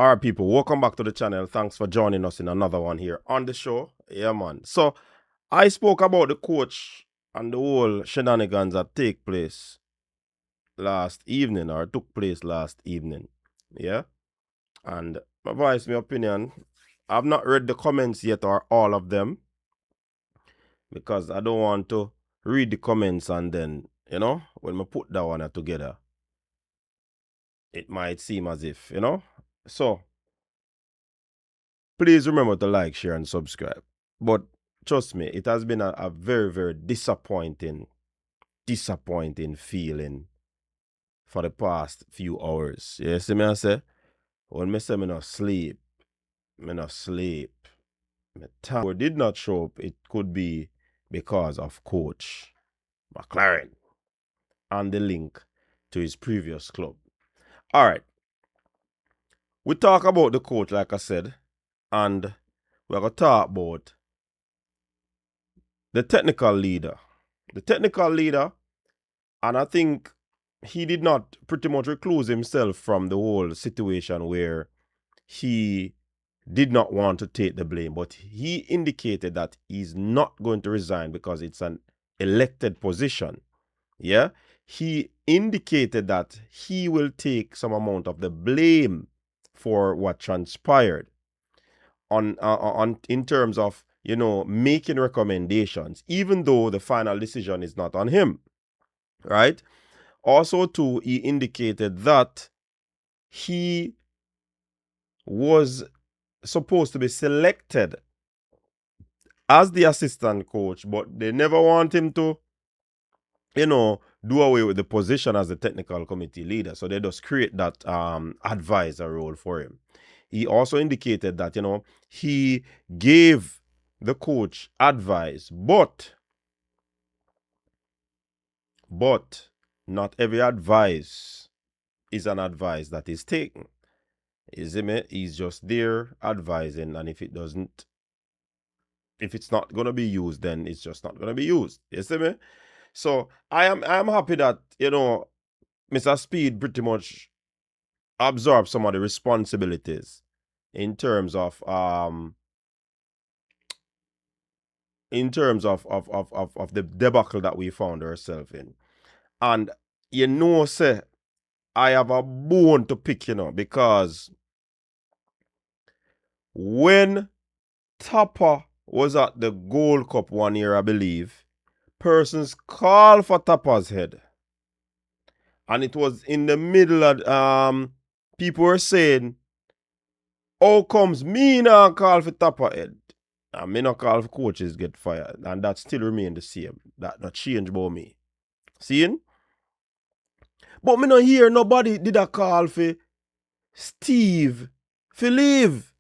All right, people, welcome back to the channel. Thanks for joining us in another one here on the show. Yeah, man. So, I spoke about the coach and the whole shenanigans that took place last evening. Yeah. And my voice, my opinion, I've not read the comments yet or all of them because I don't want to read the comments and then, when we put that one together, it might seem as if, So, please remember to like, share, and subscribe. But trust me, it has been a very, very disappointing feeling for the past few hours. You see me I say? When me say me not sleep, Me tired. Did not show up, it could be because of Coach McLaren and the link to his previous club. All right. We talk about the coach, like I said, and we're going to talk about the technical leader. And I think he did not pretty much recluse himself from the whole situation where he did not want to take the blame, but he indicated that he's not going to resign because it's an elected position. Yeah, he indicated that he will take some amount of the blame for what transpired on in terms of making recommendations, even though the final decision is not on him, right? Also, too, he indicated that he was supposed to be selected as the assistant coach, but they never want him to, do away with the position as the technical committee leader. So they just create that advisor role for him. He also indicated that, he gave the coach advice, but not every advice is an advice that is taken. He's just there advising, and if it's not going to be used, then it's just not going to be used. You see me? So I am happy that, Mr. Speid pretty much absorbed some of the responsibilities in terms of the debacle that we found ourselves in. And say I have a bone to pick, because when Tapper was at the Gold Cup one year, I believe, persons called for Tapper's head. And it was in the middle of people were saying, how comes me not call for Tapper head? And me not call for coaches get fired. And that still remain the same. That not change about me. Seeing? But me not hear nobody did a call for Steve for leave.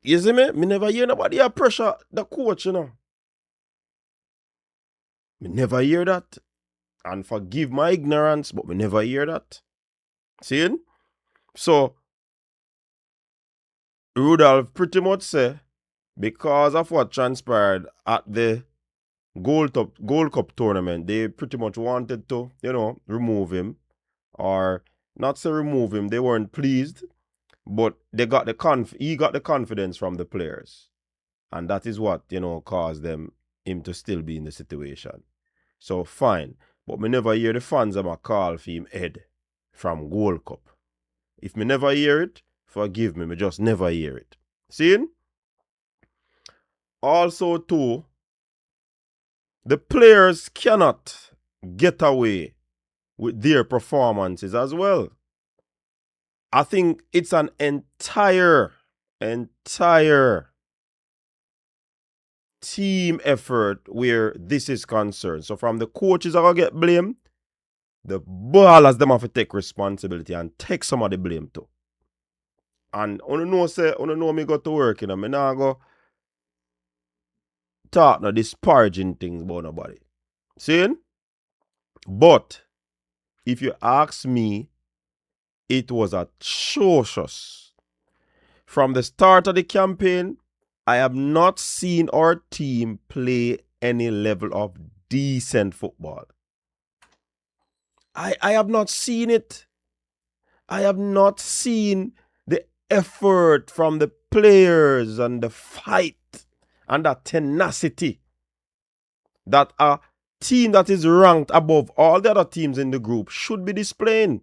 You see me? Me never hear nobody a pressure the coach, Me never hear that. And forgive my ignorance, but me never hear that. Seeing? So, Rudolph pretty much say, because of what transpired at the Gold Cup tournament, they pretty much wanted to, remove him. Or not say remove him, they weren't pleased. But they got he got the confidence from the players. And that is what, caused him to still be in the situation. So fine. But me never hear the fans of a call for him head from Gold Cup. If me never hear it, forgive me just never hear it. Seeing? Also too, the players cannot get away with their performances as well. I think it's an entire team effort where this is concerned. So from the coaches are going to get blamed, the ballers them have to take responsibility and take some of the blame too. And know me go to work, me not go talk no disparaging things about nobody. Seeing? But if you ask me, it was atrocious. From the start of the campaign, I have not seen our team play any level of decent football. I have not seen it. I have not seen the effort from the players and the fight and that tenacity that a team that is ranked above all the other teams in the group should be displaying.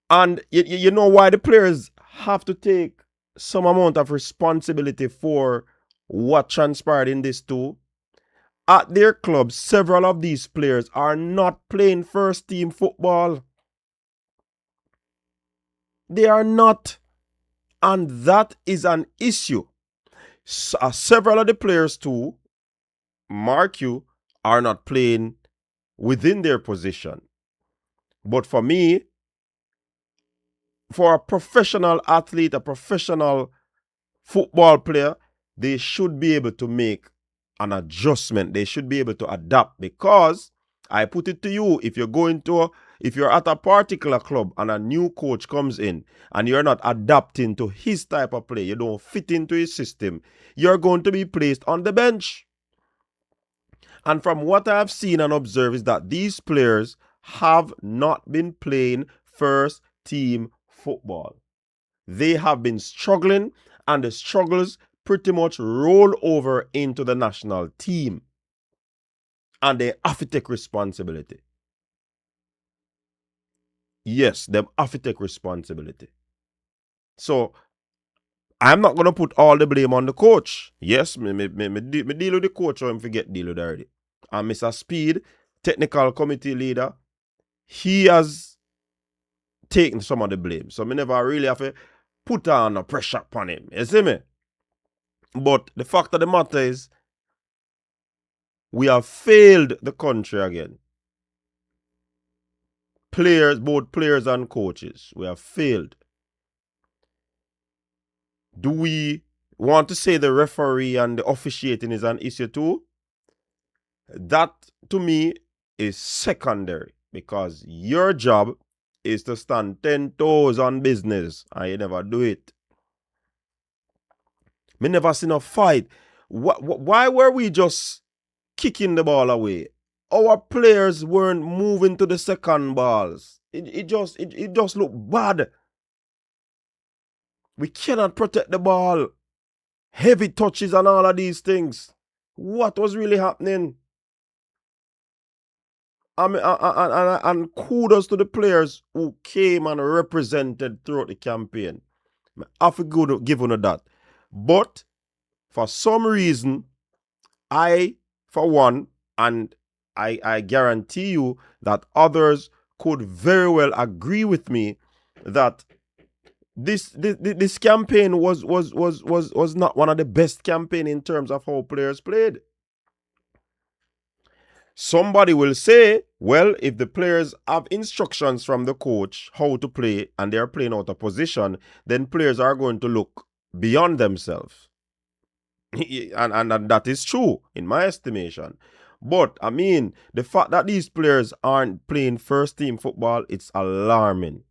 And you know why the players have to take some amount of responsibility for what transpired in this too? At their clubs, several of these players are not playing first team football. They are not. And that is an issue. Several of the players too, mark you, are not playing within their position. But for me, for a professional athlete, a professional football player, they should be able to make an adjustment. They should be able to adapt, because I put it to you, if you're at a particular club and a new coach comes in and you're not adapting to his type of play, you don't fit into his system, you're going to be placed on the bench. And from what I've seen and observed is that these players have not been playing first team football. They have been struggling, and the struggles pretty much roll over into the national team. And they have to take responsibility. Yes, they have to take responsibility. So, I'm not going to put all the blame on the coach. Yes, me deal with the coach, or I forget deal with already. And Mr. Speid, technical committee leader, he has taken some of the blame. So, me never really have to put on a pressure upon him. You see me? But the fact of the matter is, we have failed the country again. Players, both players and coaches, we have failed. Do we want to say the referee and the officiating is an issue too? That, to me, is secondary, because your job is to stand 10 toes on business, and you never do it. Me never seen a fight. Why were we just kicking the ball away? Our players weren't moving to the second balls. It just looked bad. We cannot protect the ball. Heavy touches and all of these things. What was really happening? And kudos to the players who came and represented throughout the campaign. I have to give on that. But for some reason, I, for one, and I guarantee you that others could very well agree with me, that this campaign was not one of the best campaign in terms of how players played. Somebody will say, well, if the players have instructions from the coach how to play and they're playing out of position, then players are going to look beyond themselves. and that is true in my estimation. But I mean, the fact that these players aren't playing first team football, it's alarming.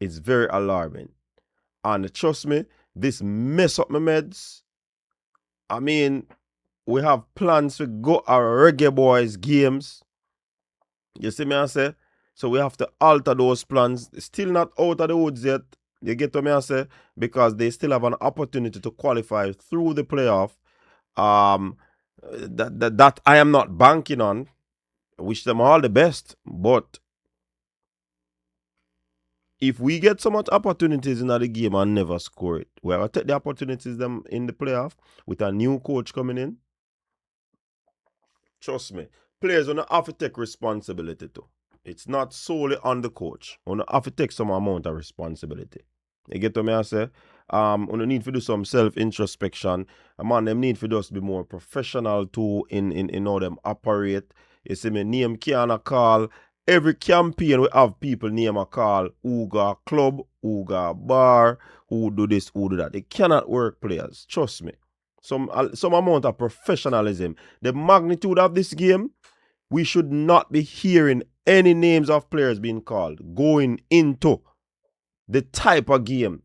It's very alarming. And trust me, this mess up my meds. I mean, we have plans to go our Reggae Boyz games. You see me I say? So we have to alter those plans. Still not out of the woods yet. You get what me I say? Because they still have an opportunity to qualify through the playoff. That I am not banking on. I wish them all the best. But if we get so much opportunities in the game and never score it, we have to take the opportunities them in the playoff with a new coach coming in. Trust me, players don't have to take responsibility too. It's not solely on the coach. You have to take some amount of responsibility. You get what I say? You need to do some self-introspection. Them need to just be more professional too in how them operate. You see me, name can't call. Every campaign we have people name a call. Who got club, who got bar, who do this, who do that. They cannot work players. Trust me. Some amount of professionalism. The magnitude of this game, we should not be hearing any names of players being called going into the type of game,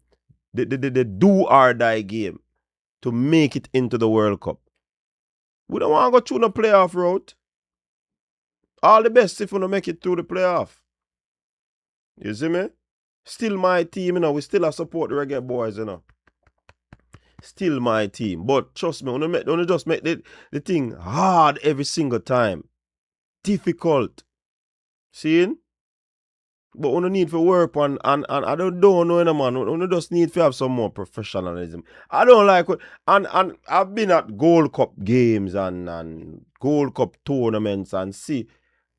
the do or die game, to make it into the World Cup. We don't want to go through the playoff route. All the best if we don't make it through the playoff. You see me? Still my team, you know. We still support the Reggae Boyz, you know. Still my team. But trust me, when just make the thing hard every single time. Difficult. Seeing? But we need to work on, and I don't know, man. We just need to have some more professionalism. I don't like it. And I've been at Gold Cup games and Gold Cup tournaments and see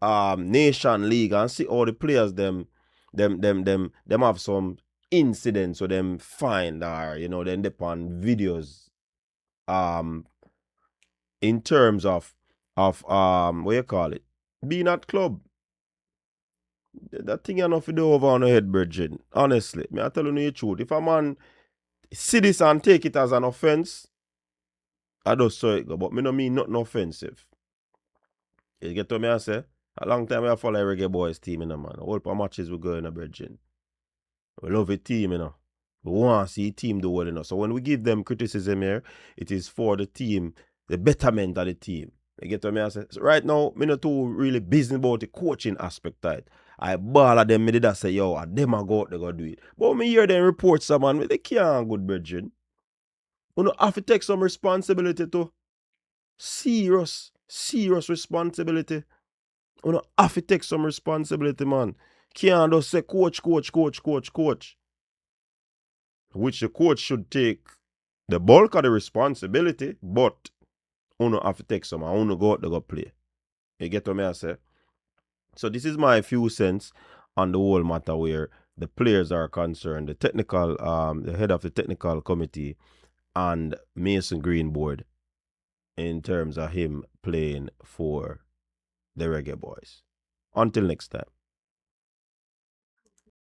Nation League and see all the players them have some incidents or them find or then they on videos in terms of what you call it, being at club. That thing enough to do over on the head, Bridget. Honestly, me I tell you the truth. If a man see this and take it as an offense, I just saw it go. But me no mean nothing offensive. You get what me I say? A long time I follow Reggae Boyz team, man. All the matches we go in a Bridget. We love a team, We want to see a team do well, So when we give them criticism here, it is for the team, the betterment of the team. You get what me I say? So right now, me not too really busy about the coaching aspect of it. I ball at them, me did I say, yo, them a go out, they go do it. But me hear them reports, some man, they can't good, brethren. You have to take some responsibility too. Serious responsibility. You have to take some responsibility, man. Can't just say coach. Which the coach should take the bulk of the responsibility, but you have to take some and you go out to go play. You get what me I say? So this is my few cents on the whole matter where the players are concerned, the technical, the head of the technical committee and Mason Greenboard in terms of him playing for the Reggae Boyz. Until next time.